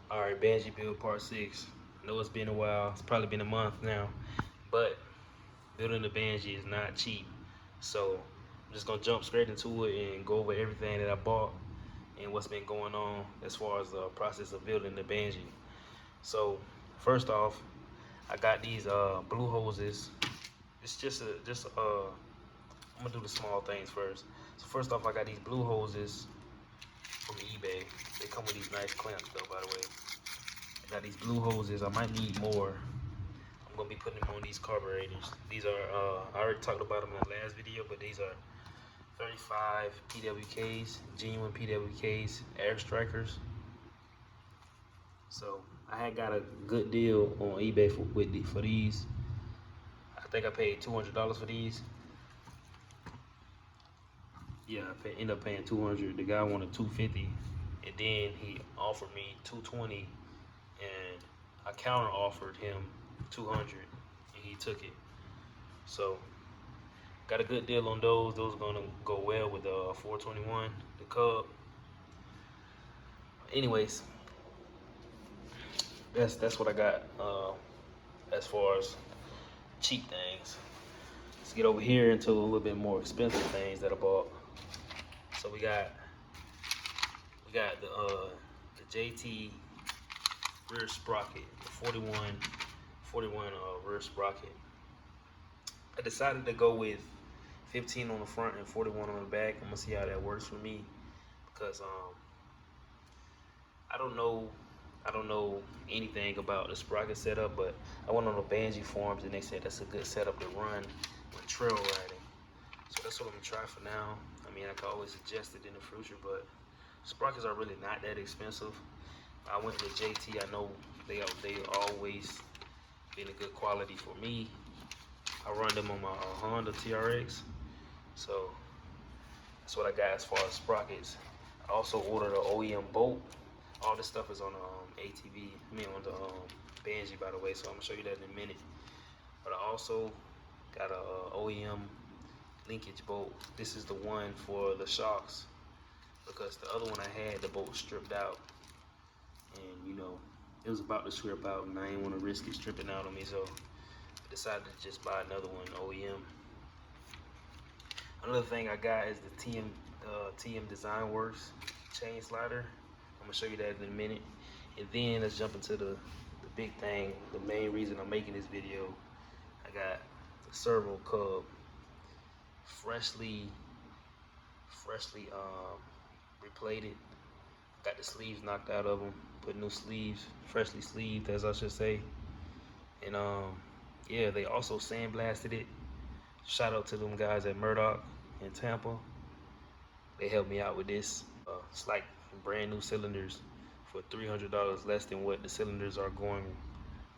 All right, Banshee build part 6. I know it's been a while. It's probably been a month now, but building the Banshee is not cheap. So I'm just gonna jump straight into it and go over everything that I bought and what's been going on as far as the process of building the Banshee. So first off, I got these blue hoses. It's I'm gonna do the small things first. So first off, I got these blue hoses from eBay. They come with these nice clamps though, by the way. I got these blue hoses. I might need more. I'm gonna be putting them on these carburetors. These are I already talked about them in the last video, but these are 35 PWKs, genuine PWKs, air strikers. So I had got a good deal on eBay for these. I think I paid $200 for these. Yeah, ended up paying 200. The guy wanted 250, and then he offered me 220, and I counter offered him 200, and he took it. So got a good deal on those. Those are gonna go well with the 421, the Cub. Anyways, that's what I got as far as cheap things. Let's get over here into a little bit more expensive things that I bought. So we got the JT rear sprocket, the 41 rear sprocket. I decided to go with 15 on the front and 41 on the back. I'm gonna see how that works for me because I don't know I don't know anything about the sprocket setup, but I went on the Banshee forums and they said that's a good setup to run with trail riding. So that's what I'm gonna try for now. I mean, I could always adjust it in the future, but sprockets are really not that expensive. I went with JT. I know they always been a good quality for me. I run them on my Honda TRX, so that's what I got as far as sprockets. I also ordered an OEM bolt. All this stuff is on the ATV, on the Banshee, by the way, so I'm gonna show you that in a minute. But I also got a OEM linkage bolt. This is the one for the shocks because the other one I had, the bolt stripped out, and it was about to strip out, and I didn't want to risk it stripping out on me, so I decided to just buy another one OEM. Another thing I got is the TM Design Works chain slider. I'm gonna show you that in a minute. And then let's jump into the big thing, the main reason I'm making this video. I got the servo Cub, freshly replated. Got the sleeves knocked out of them, put new sleeves, freshly sleeved as I should say. And yeah, they also sandblasted it. Shout out to them guys at Murdoch in Tampa. They helped me out with this. It's like brand new cylinders for $300 less than what the cylinders are going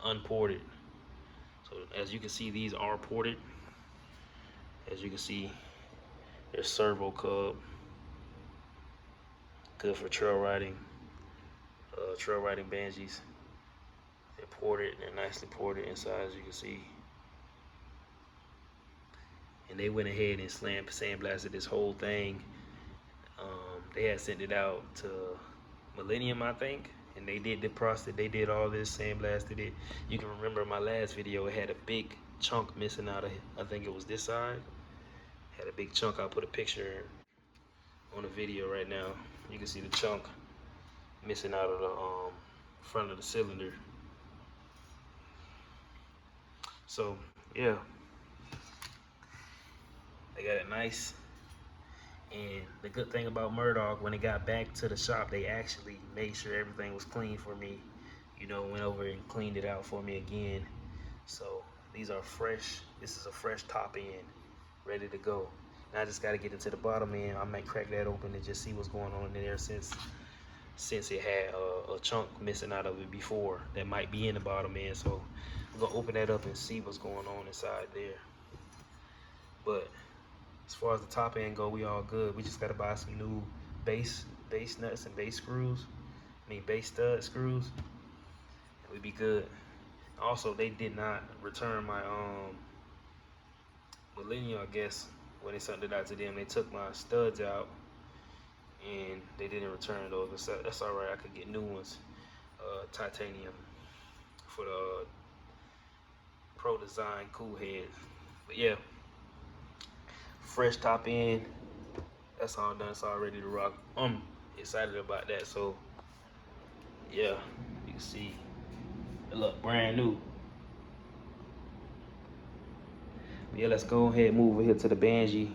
unported. So as you can see, these are ported. As you can see, they're servo Cub, good for trail riding Banshees. They're ported, they're nicely ported inside, as you can see. And they went ahead and sandblasted this whole thing. They had sent it out to Millennium, I think, and they did defrost it. They did all this, sandblasted it. You can remember my last video, it had a big chunk missing out of it. I think it was this side. Had a big chunk. I'll put a picture on the video right now. You can see the chunk missing out of the front of the cylinder. So yeah, they got it nice. And the good thing about Murdoch, when it got back to the shop, they actually made sure everything was clean for me. Went over and cleaned it out for me again. So these are fresh. This is a fresh top end, ready to go. Now I just got to get into the bottom end. I might crack that open and just see what's going on in there since it had a chunk missing out of it before that might be in the bottom end. So I'm gonna open that up and see what's going on inside there. But as far as the top end go, we all good. We just gotta buy some new base nuts and base screws. Base stud screws, and we be good. Also, they did not return my Millennium, I guess, when they sent it out to them. They took my studs out, and they didn't return those. That's all right. I could get new ones. titanium for the Pro Design cool head. But yeah, fresh top end. That's all done. It's all ready to rock. I'm excited about that. So yeah, you can see it look brand new. But yeah, let's go ahead and move over here to the Banshee.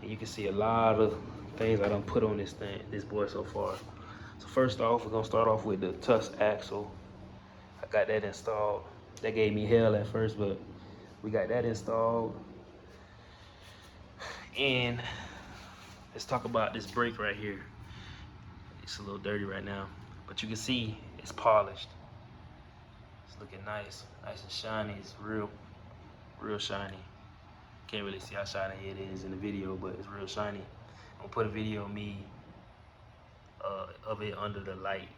And you can see a lot of things I done put on this boy so far. So first off, we're gonna start off with the tusk axle. I got that installed. That gave me hell at first, but we got that installed. And let's talk about this brake right here. It's a little dirty right now, but you can see it's polished. It's looking nice, nice and shiny. It's real shiny. Can't really see how shiny it is in the video, but it's real shiny. I'm gonna put a video of me of it under the light.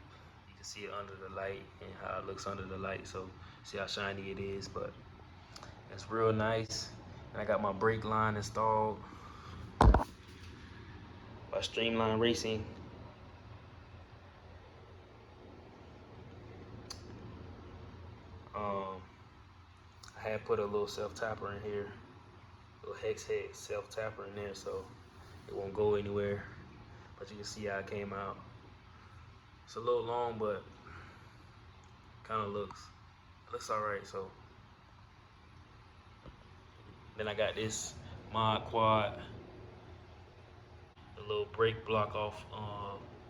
You can see it under the light and how it looks under the light. So see how shiny it is, but it's real nice. And I got my brake line installed by Streamline Racing. I had put a little self-tapper in here, a little hex self-tapper in there, so it won't go anywhere. But you can see how it came out. It's a little long, but kind of looks all right. So then I got this Mod Quad, the little brake block off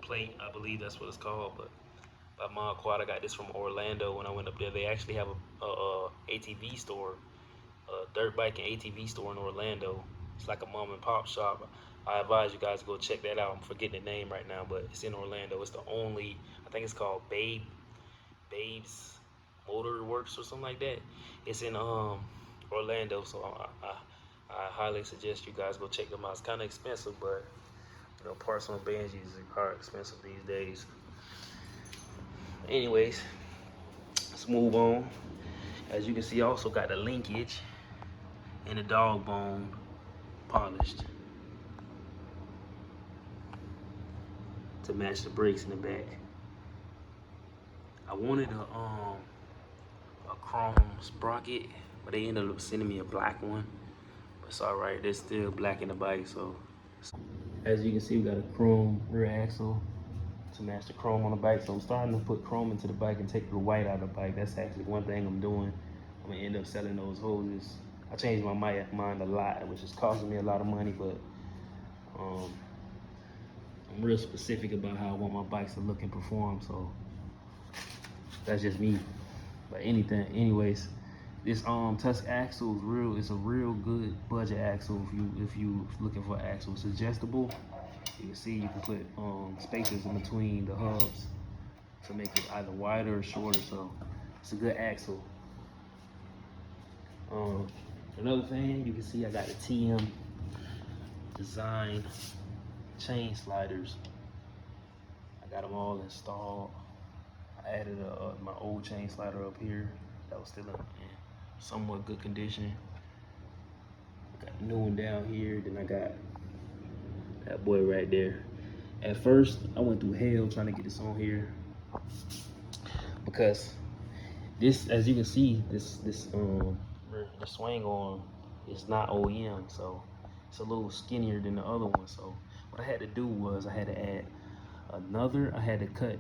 plate, I believe that's what it's called. But by Mod Quad, I got this from Orlando when I went up there. They actually have a ATV store, a dirt bike and ATV store in Orlando. It's like a mom and pop shop. I advise you guys to go check that out. I'm forgetting the name right now, but it's in Orlando. It's the only, I think it's called Babe's Motor Works or something like that. It's in Orlando, so I highly suggest you guys go check them out. It's kind of expensive, but you know, parts on Banshees are expensive these days. Anyways, let's move on. As you can see, I also got the linkage and the dog bone polished to match the brakes in the back. I wanted a chrome sprocket, but they ended up sending me a black one. But it's all right, there's still black in the bike. So as you can see, we got a chrome rear axle to match the chrome on the bike. So I'm starting to put chrome into the bike and take the white out of the bike. That's actually one thing I'm doing. I'm gonna end up selling those hoses. I changed my mind a lot, which is costing me a lot of money, but I'm real specific about how I want my bikes to look and perform. So that's just me. But anyways, this tusk axle is a real good budget axle if you looking for an axle. It's adjustable. You can see you can put spacers in between the hubs to make it either wider or shorter. So it's a good axle. Another thing, you can see I got the TM design chain sliders. I got them all installed. I added my old chain slider up here that was still in somewhat good condition. I got the new one down here. Then I got that boy right there. At first, I went through hell trying to get this on here because this, as you can see, the swing arm is not OEM, so it's a little skinnier than the other one. So what I had to do was I had to add I had to cut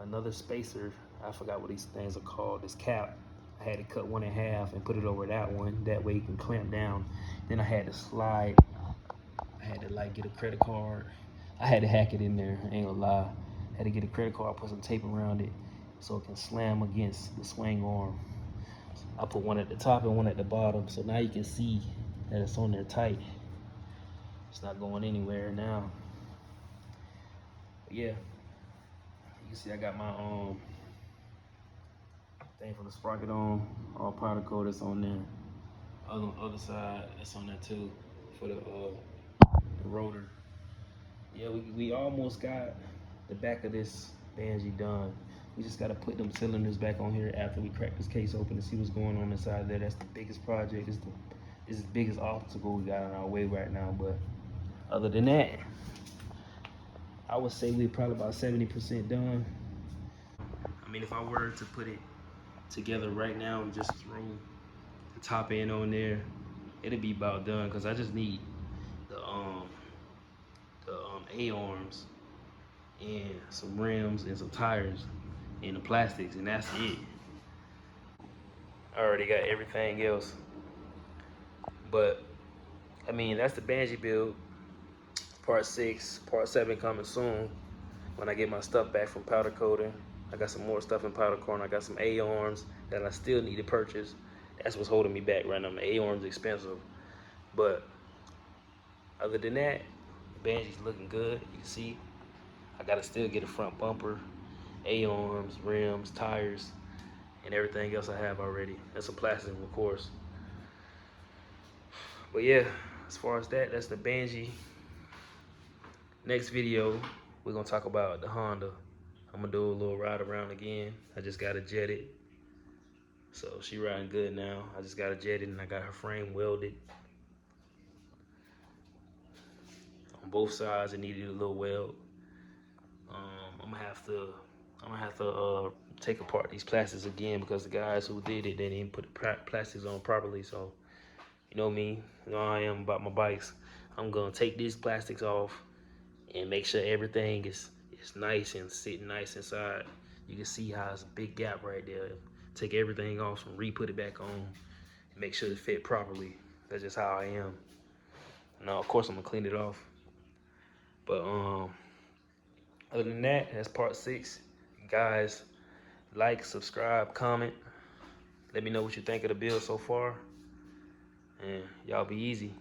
another spacer. I forgot what these things are called, this cap. I had to cut one in half and put it over that one. That way you can clamp down. Then I had to slide. I had to like get a credit card. I had to hack it in there, I ain't gonna lie. I had to get a credit card, put some tape around it so it can slam against the swing arm. I put one at the top and one at the bottom, so now you can see that it's on there tight. It's not going anywhere now. But yeah, you can see I got my thing for the sprocket on, all particle that's on there. Other side, that's on there too for the rotor. Yeah, we almost got the back of this Banshee done. We just gotta put them cylinders back on here after we crack this case open and see what's going on inside there. That's the biggest project. It's the biggest obstacle we got on our way right now. But other than that, I would say we're probably about 70% done. I mean, if I were to put it together right now and just throw the top end on there, it'll be about done because I just need the A-arms and some rims and some tires and the plastics, and that's it. I already got everything else, but I mean, that's the Banshee build. Part 6, part 7 coming soon when I get my stuff back from powder coating. I got some more stuff in powder coating. I got some A-arms that I still need to purchase. That's what's holding me back right now. The A-arms expensive, but other than that, Banshee's looking good. You can see I gotta still get a front bumper, A-arms, rims, tires, and everything else I have already. That's some plastic, of course. But yeah, as far as that, that's the Banshee. Next video, we're gonna talk about the Honda. I'm gonna do a little ride around again. I just got it jetted. So she riding good now. I just got it jetted and I got her frame welded. On both sides, it needed a little weld. I'm gonna have to take apart these plastics again because the guys who did it, they didn't put the plastics on properly. So, you know me, you know how I am about my bikes. I'm gonna take these plastics off and make sure everything is nice and sitting nice inside. You can see how it's a big gap right there. Take everything off and re-put it back on and make sure it fit properly. That's just how I am. Now, of course, I'm gonna clean it off. But other than that, that's part 6. Guys, like, subscribe, comment. Let me know what you think of the build so far. And y'all be easy.